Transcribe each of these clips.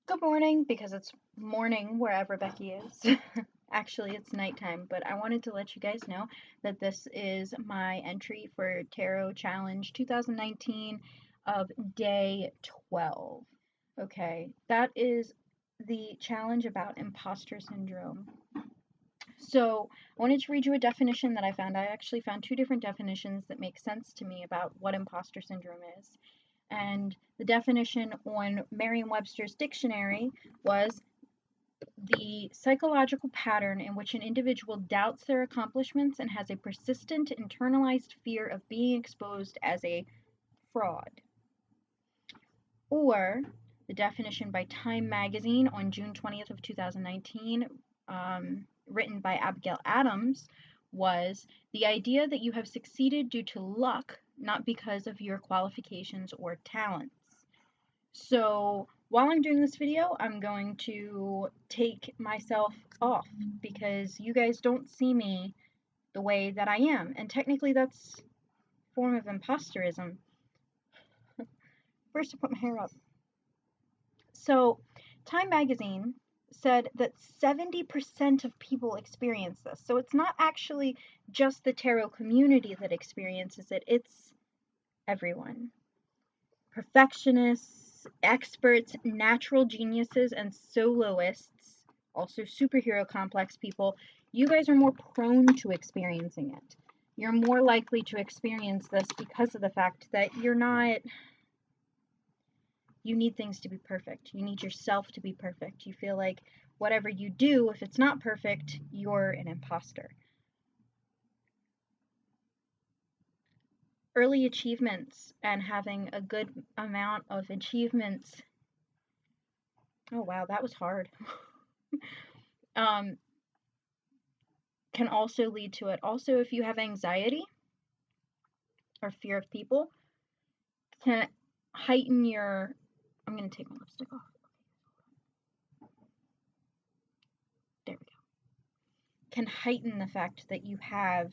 Good morning, because it's morning wherever Becky is. Actually, it's nighttime, but I wanted to let you guys know that this is my entry for Tarot Challenge 2019 of day 12. Okay, that is the challenge about imposter syndrome. So, I wanted to read you a definition that I found. I actually found two different definitions that make sense to me about what imposter syndrome is. And the definition on Merriam-Webster's dictionary was the psychological pattern in which an individual doubts their accomplishments and has a persistent internalized fear of being exposed as a fraud. Or the definition by Time magazine on June 20th of 2019, written by Abigail Adams, was the idea that you have succeeded due to luck, not because of your qualifications or talents. So while I'm doing this video, I'm going to take myself off because you guys don't see me the way that I am. And technically that's a form of imposterism. First, I put my hair up. So Time magazine said that 70% of people experience this. So it's not actually just the tarot community that experiences it, it's everyone. Perfectionists, experts, natural geniuses, and soloists, also superhero complex people, you guys are more prone to experiencing it. You're more likely to experience this because of the fact that you need things to be perfect. You need yourself to be perfect. You feel like whatever you do, if it's not perfect, you're an imposter. Early achievements and having a good amount of achievements. Oh wow, that was hard. Can also lead to it. Also, if you have anxiety or fear of people, can heighten your. I'm going to take my lipstick off. There we go. Can heighten the fact that you have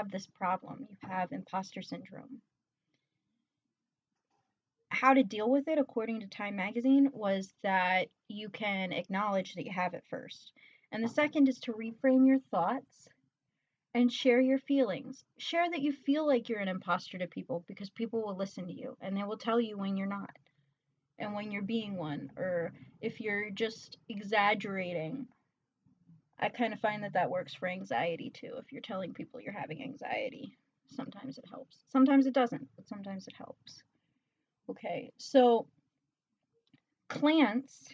this problem. You have imposter syndrome. How to deal with it, according to Time magazine, was that you can acknowledge that you have it first. And the second is to reframe your thoughts and share your feelings. Share that you feel like you're an imposter to people, because people will listen to you and they will tell you when you're not and when you're being one, or if you're just exaggerating. I kind of find that works for anxiety too. If you're telling people you're having anxiety, sometimes it helps. Sometimes it doesn't, but sometimes it helps. Okay, so Clance,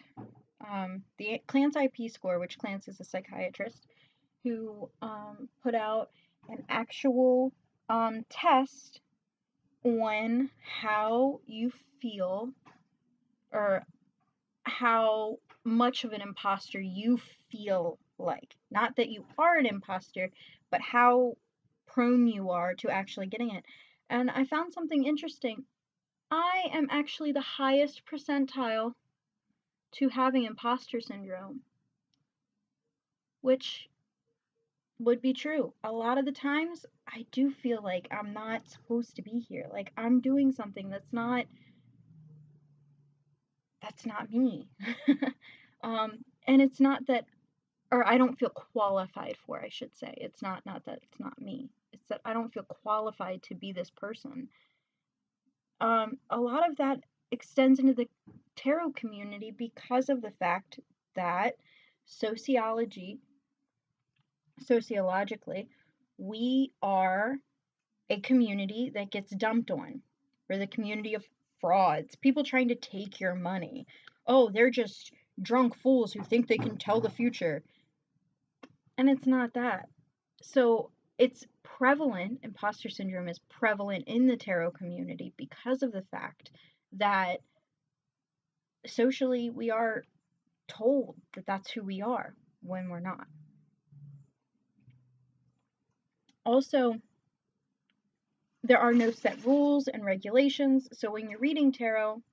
the Clance IP score, which Clance is a psychiatrist who put out an actual test on how you feel, or how much of an imposter you feel like. Not that you are an imposter, but how prone you are to actually getting it. And I found something interesting. I am actually the highest percentile to having imposter syndrome, which would be true. A lot of the times, I do feel like I'm not supposed to be here. Like I'm doing something that's not me. And it's not that, or I don't feel qualified for, I should say. It's not that it's not me. It's that I don't feel qualified to be this person. A lot of that extends into the tarot community because of the fact that sociologically, we are a community that gets dumped on. We're the community of frauds, people trying to take your money. Oh, they're just drunk fools who think they can tell the future. And it's not that. So it's prevalent, imposter syndrome is prevalent in the tarot community because of the fact that socially we are told that that's who we are when we're not. Also, there are no set rules and regulations, so when you're reading tarot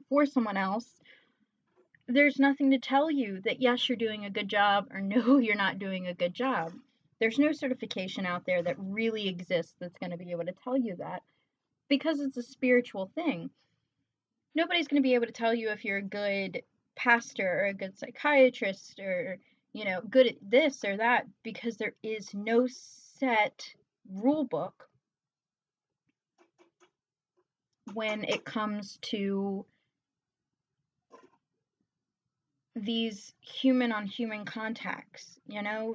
for someone else, there's nothing to tell you that yes, you're doing a good job, or no, you're not doing a good job. There's no certification out there that really exists that's going to be able to tell you that, because it's a spiritual thing. Nobody's going to be able to tell you if you're a good pastor or a good psychiatrist or, good at this or that, because there is no set rule book when it comes to these human on human contacts,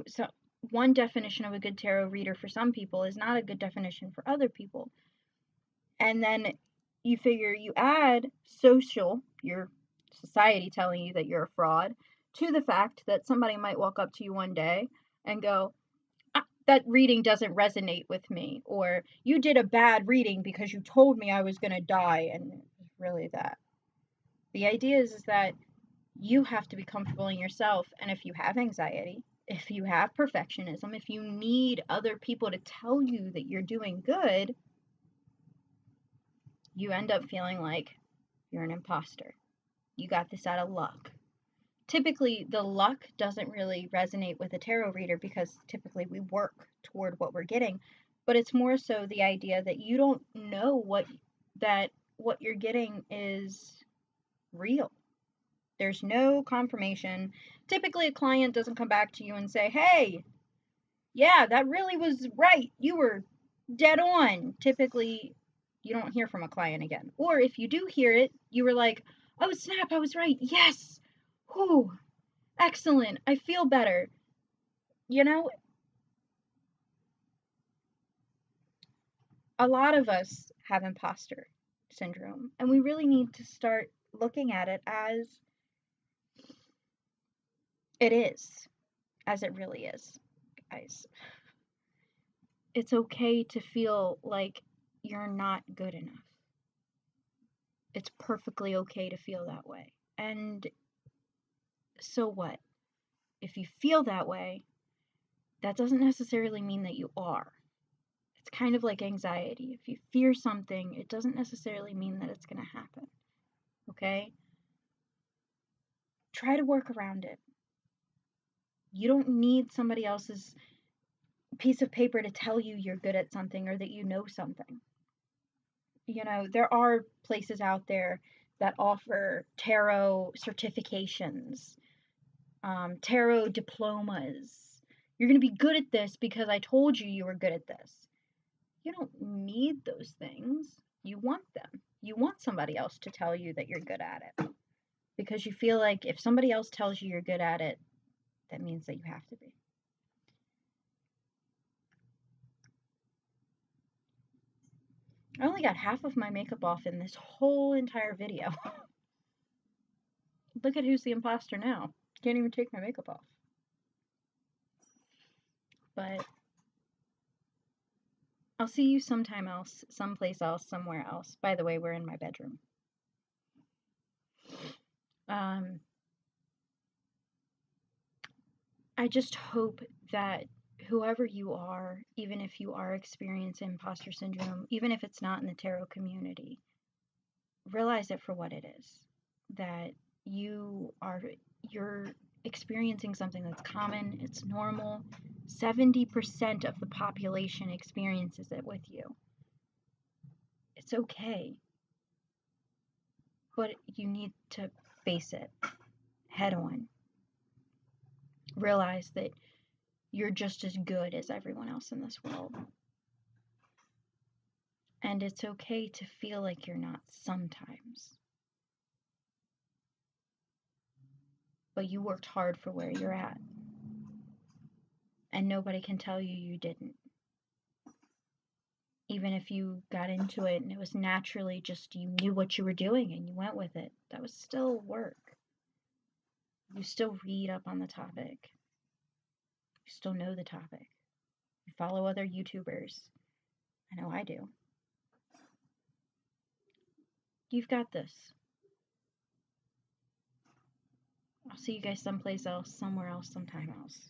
So one definition of a good tarot reader for some people is not a good definition for other people. And then you figure you add your society telling you that you're a fraud, to the fact that somebody might walk up to you one day and go, that reading doesn't resonate with me, or you did a bad reading because you told me I was going to die, and it's really that. The idea is that you have to be comfortable in yourself, and if you have anxiety, if you have perfectionism, if you need other people to tell you that you're doing good, you end up feeling like you're an imposter. You got this out of luck. Typically, the luck doesn't really resonate with a tarot reader because typically we work toward what we're getting, but it's more so the idea that you don't know what you're getting is real. There's no confirmation. Typically, a client doesn't come back to you and say, "Hey, yeah, that really was right. You were dead on." Typically, you don't hear from a client again. Or if you do hear it, you were like, "Oh, snap, I was right. Yes. Whew. Excellent. I feel better." You know, a lot of us have imposter syndrome, and we really need to start looking at it as it is, as it really is, guys. It's okay to feel like you're not good enough. It's perfectly okay to feel that way. And so what? If you feel that way, that doesn't necessarily mean that you are. It's kind of like anxiety. If you fear something, it doesn't necessarily mean that it's going to happen. Okay? Try to work around it. You don't need somebody else's piece of paper to tell you you're good at something or that you know something. There are places out there that offer tarot certifications, tarot diplomas. You're going to be good at this because I told you you were good at this. You don't need those things. You want them. You want somebody else to tell you that you're good at it because you feel like if somebody else tells you you're good at it, that means that you have to be. I only got half of my makeup off in this whole entire video. Look at who's the imposter now. Can't even take my makeup off. But I'll see you sometime else, someplace else, somewhere else. By the way, we're in my bedroom. I just hope that whoever you are, even if you are experiencing imposter syndrome, even if it's not in the tarot community, realize it for what it is. That you're experiencing something that's common, it's normal. 70% of the population experiences it with you. It's okay. But you need to face it head on. Realize that you're just as good as everyone else in this world. And it's okay to feel like you're not sometimes. But you worked hard for where you're at. And nobody can tell you you didn't. Even if you got into it and it was naturally just you knew what you were doing and you went with it, that was still work. You still read up on the topic. You still know the topic. You follow other YouTubers. I know I do. You've got this. I'll see you guys someplace else, somewhere else, sometime else.